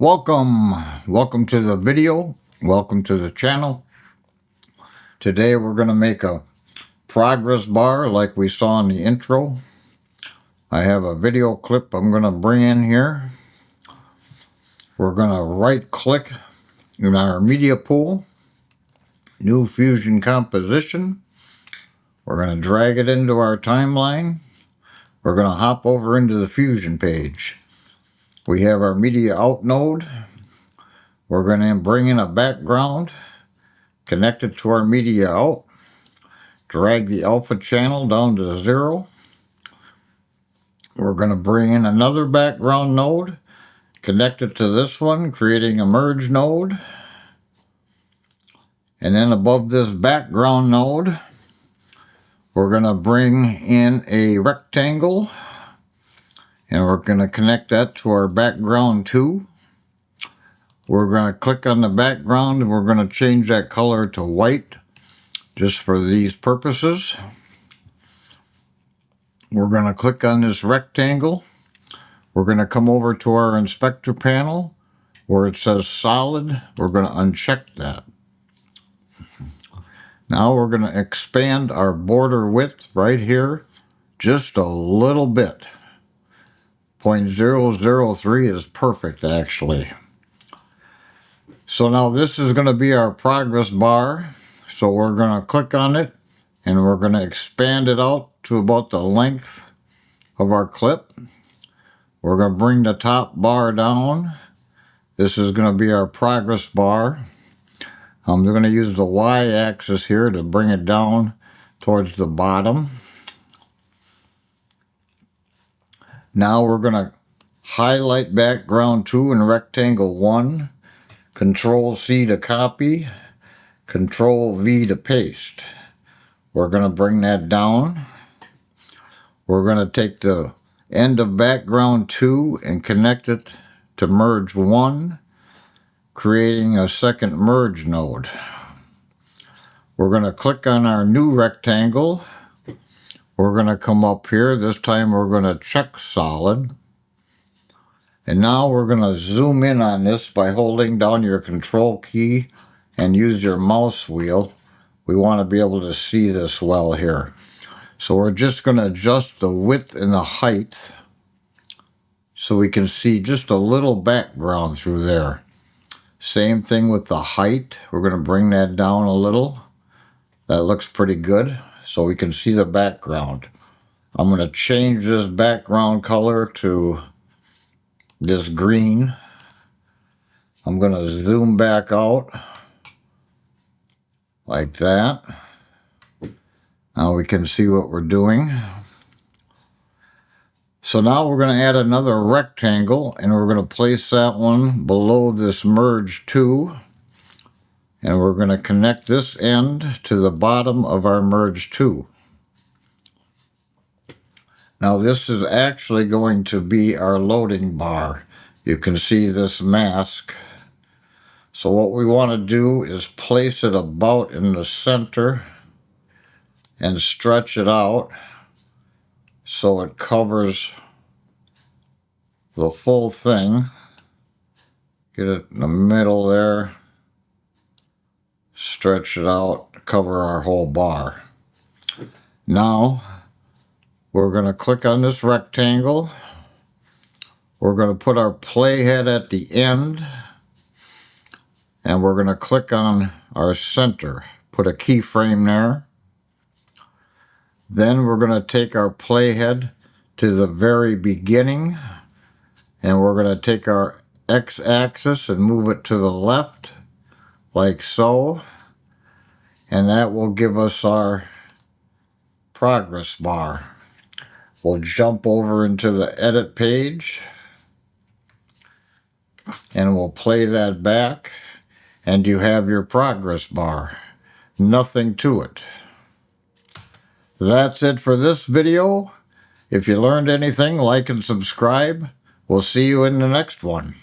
Welcome to the video. Welcome to the channel. Today we're going to make a progress bar like we saw in the intro. I have a video clip I'm going to bring in here. We're going to right click in our media pool, new Fusion composition. We're going to drag it into our timeline. We're going to hop over into the Fusion page. We have our media out node. We're going to bring in a background, connect it to our media out, drag the alpha channel down to 0. We're going to bring in another background node, connect it to this one, creating a merge node. And then above this background node, we're going to bring in a rectangle, and we're going to connect that to our background 2. We're going to click on the background and we're going to change that color to white just for these purposes. We're going to click on this rectangle. We're going to come over to our inspector panel where it says solid. We're going to uncheck that. Now we're going to expand our border width right here just a little bit. 0.003 is perfect actually. So now this is going to be our progress bar. So we're going to click on it and we're going to expand it out to about the length of our clip. We're going to bring the top bar down. This is going to be our progress bar. I'm going to use the y-axis here to bring it down towards the bottom. Now we're going to highlight background 2 and rectangle 1. Control C to copy, Control V to paste. We're going to bring that down. We're going to take the end of background 2 and connect it to merge 1, creating a second merge node. We're going to click on our new rectangle. We're going to come up here. This time we're going to check solid. And now we're going to zoom in on this by holding down your control key and use your mouse wheel. We want to be able to see this well here. So we're just going to adjust the width and the height so we can see just a little background through there. Same thing with the height. We're going to bring that down a little. That looks pretty good so we can see the background. I'm going to change this background color to this green. I'm going to zoom back out like that. Now we can see what we're doing. So now we're going to add another rectangle and we're going to place that one below this merge 2. And we're going to connect this end to the bottom of our merge 2. Now this is actually going to be our loading bar. You can see this mask. So what we want to do is place it about in the center and stretch it out so it covers the full thing. Get it in the middle there. Stretch it out, cover our whole bar. Now we're going to click on this rectangle. We're going to put our playhead at the end. And we're going to click on our center. Put a keyframe there. Then we're going to take our playhead to the very beginning. And we're going to take our x-axis and move it to the left, like so. And that will give us our progress bar. We'll jump over into the edit page. And we'll play that back. And you have your progress bar. Nothing to it. That's it for this video. If you learned anything, like and subscribe. We'll see you in the next one.